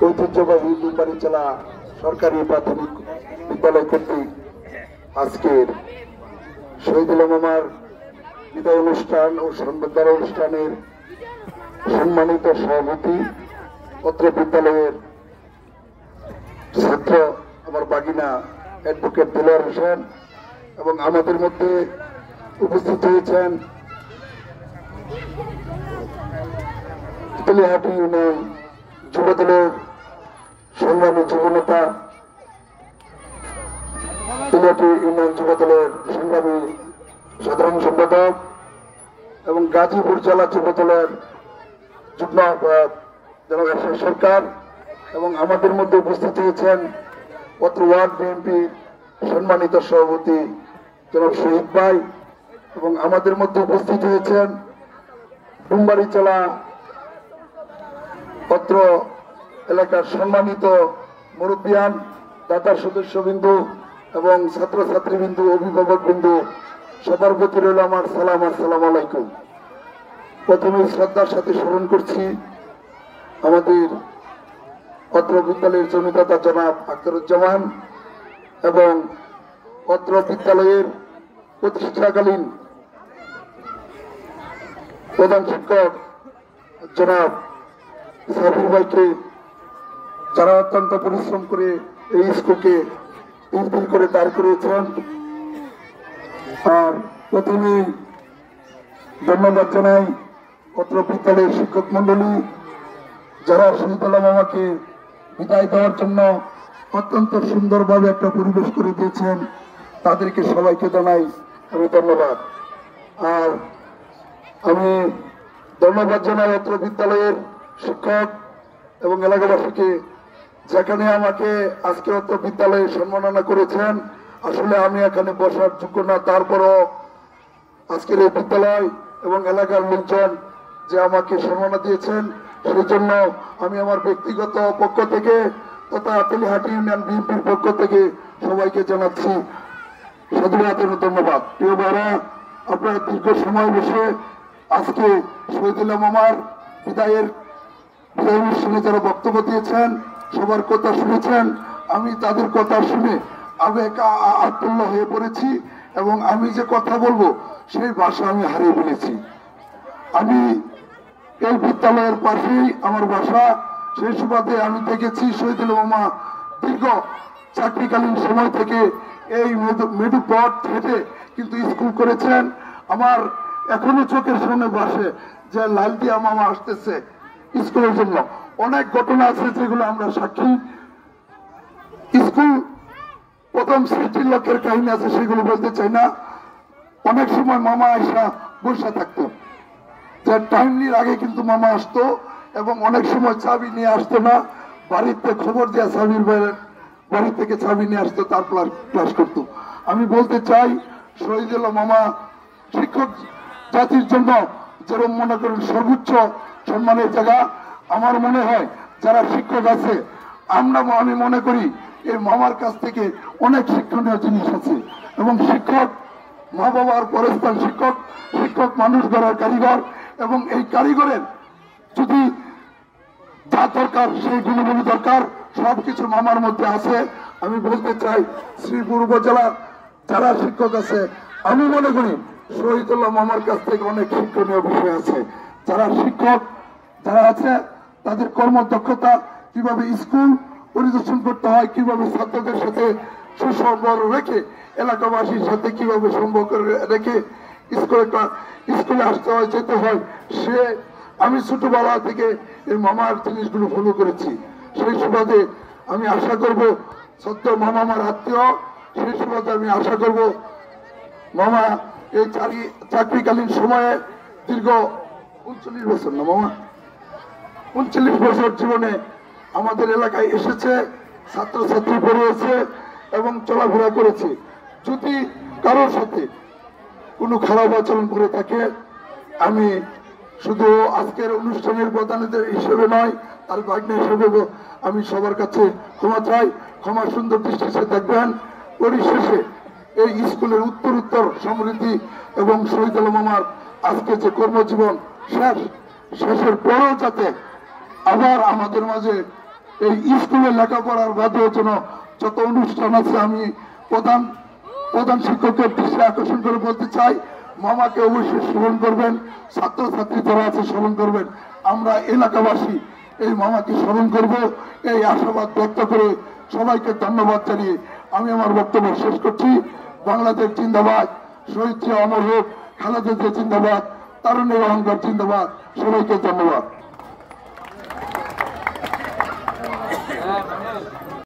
ঐতিহ্যবাহী ডুমবাড়িচলা সরকারি প্রাথমিক বিদ্যালয় কর্তৃক আজকের শহীদুল মামার বিদায় অনুষ্ঠান ও সংবর্ধনা অনুষ্ঠানের সম্মানিত সভাপতি পত্র বিদ্যালয়ের ছাত্র আমার বাগিনা অ্যাডভোকেট দেলোয়ার হোসেন এবং আমাদের মধ্যে উপস্থিত হয়েছেন তেলিহাটি ইউনিয়ন যুবদলের সংগ্রামী যুবনেতা, তেলিহাটি ইউনিয়ন যুবদলের সংগ্রামী সাধারণ সম্পাদক এবং গাজীপুর জেলা যুবদলের যুগ্ম জনাব এরশাদ সরকার এবং আমাদের মধ্যে উপস্থিত হয়েছেন পত্র ওয়ার্ড বিএনপি সম্মানিত সভাপতি জনাব শহীদ ভাই এবং আমাদের মধ্যে উপস্থিত হয়েছেন ডুমবাড়িচলা পত্র এলাকার সম্মানিত মুরব্বিয়ান, দাতার সদস্যবৃন্দু এবং ছাত্রছাত্রীবৃন্দু, অভিভাবকবৃন্দু, সবার প্রতি রইল আমার সালাম। আসসালামু আলাইকুম। প্রথমে শ্রদ্ধার সাথে স্মরণ করছি আমাদের পত্র বিদ্যালয়ের জমিদাতা জনাব আখতারুজ্জামান এবং পত্র বিদ্যালয়ের প্রতিষ্ঠাকালীন প্রধান শিক্ষক জনাব সাবির ভাইকে, যারা অত্যন্ত পরিশ্রম করে এই স্কুলকে তিন করে দাঁড় করিয়েছেন। আর প্রথমে ধন্যবাদ জানাই পত্র বিদ্যালয়ের শিক্ষক মন্ডলী, যারা শহীদুল মামাকে বিদায় দেওয়ার জন্য অত্যন্ত সুন্দরভাবে একটা পরিবেশ করে দিয়েছেন। তাদেরকে সবাইকে জানাই আমি ধন্যবাদ। আর আমি ধন্যবাদ জানাই পত্র বিদ্যালয়ের শিক্ষক এবং এলাকাবাসীকে, যেখানে আমাকে আজকে অত্র বিদ্যালয়ে সম্মাননা করেছেন। আসলে আমি এখানে বসার যোগ্য না, তারপরও আজকের এই বিদ্যালয় এবং এলাকার লোকজন যে আমাকে সম্মাননা দিয়েছেন, সেই জন্য আমি আমার ব্যক্তিগত পক্ষ থেকে তথা তেলিহাটি ইউনিয়ন বিএনপির পক্ষ থেকে সবাইকে জানাচ্ছি সাধুবাদ এবং ধন্যবাদ। প্রিয় ভাইরা, আপনারা দীর্ঘ সময় বসে আজকে শহীদুল মামার বিদায় অনুষ্ঠানে যারা বক্তব্য দিয়েছেন, সবার কথা শুনেছেন। আমি তাদের কথা শুনে আবেগ আত্মল্য হয়ে পড়েছি এবং আমি যে কথা বলবো সেই ভাষা আমি হারিয়ে ফেলেছি। আমি এই বিদ্যালয়ের পাশেই আমার বাসা, সেই সুবাদে আমি দেখেছি শহীদুল মামা দীর্ঘ চাকরিকালীন সময় থেকে এই মেডু পথ হেঁটে কিন্তু স্কুল করেছেন। আমার এখনো চোখের সামনে বাসে যে লালদিয়া মামা আসতেছে স্কুলের জন্য। অনেক ঘটনা আছে যেগুলো আমরা সাক্ষী। স্কুল প্রথম সৃষ্টির লক্ষ্যের কাহিনী আছে, সেগুলো বলতে চাই না। অনেক সময় মামা আয়সা বসে থাকতো, যে টাইমলির আগে কিন্তু মামা আসতো এবং অনেক সময় চাবি নিয়ে আসতো না, বাড়িতে খবর দেওয়া চাবির বাইরে বাড়ি থেকে চাবি নিয়ে আসতো, তারপর ক্লাস করতো। আমি বলতে চাই শহীদুল মামা শিক্ষক জাতির জন্য যেরকম মনে করেন সর্বোচ্চ সম্মানের জায়গা। আমার মনে হয় যারা শিক্ষক আছে আমি মনে করি এই মামার কাছ থেকে অনেক শিক্ষণীয় জিনিস আছে এবং শিক্ষক মা বাবার পরস্থান। শিক্ষক মানুষ গড়ার কারিগর এবং এই কারিগরের যদি যা দরকার সেই গুণগুলি দরকার সবকিছু মামার মধ্যে আছে। আমি বলতে চাই শ্রীপুর উপজেলার যারা শিক্ষক আছে, আমি মনে করি শহীদুল্লাহ মামার কাছ থেকে অনেক শিক্ষণীয় বিষয় আছে। যারা শিক্ষক যারা আছে তাদের কর্মদক্ষতা, কিভাবে স্কুল পরিদর্শন করতে হয়, কিভাবে ছাত্রদের সাথে সুসম্পর্ক রেখে এলাকাবাসীর সাথে কিভাবে সম্পর্ক রেখে স্কুলে আসতে হয়, যেতে হয়, সে আমি ছোটবেলা থেকে এই মামার জিনিসগুলো ফলো করেছি। সেই সুবাদে আমি আশা করব সত্য মামা আমার আত্মীয়, সেই সুবাদে আমি আশা করব মামা এই চাকরিকালীন সময়ে দীর্ঘ 39 বছর না মামা 39 বছর জীবনে আমাদের এলাকায় এসেছে, ছাত্রছাত্রী পড়িয়েছে এবং চলাফেরা করেছে। যদি কারোর সাথে কোনো খারাপ আচরণ করে থাকে, আমি শুধু আজকের অনুষ্ঠানের প্রধান হিসেবে নয়, তার ভাগ্নে হিসেবে আমি সবার কাছে ক্ষমা চাই। ক্ষমা সুন্দর দৃষ্টিতে দেখবেন। পরিশেষে এই স্কুলের উত্তর সমৃদ্ধি এবং শহীদুল মামার আজকে যে কর্মজীবন শেষের পরেও যাতে আবার আমাদের মাঝে এই স্কুলে লেখাপড়ার বাদেও যেন যত অনুষ্ঠান আছে আমি প্রধান প্রধান শিক্ষকের দৃষ্টি আকর্ষণ করে বলতে চাই, মামাকে অবশ্যই স্মরণ করবেন, ছাত্রছাত্রী যারা আছে স্মরণ করবেন। আমরা এলাকাবাসী এই মামাকে স্মরণ করব, এই আশাবাদ ব্যক্ত করে সবাইকে ধন্যবাদ জানিয়ে আমি আমার বক্তব্য শেষ করছি। বাংলাদেশ জিন্দাবাদ, শহীদ জিয়া অমর হোক, খালেদা জিয়া জিন্দাবাদ, তারুণ্যের অহংকার জিন্দাবাদ। সবাইকে ধন্যবাদ।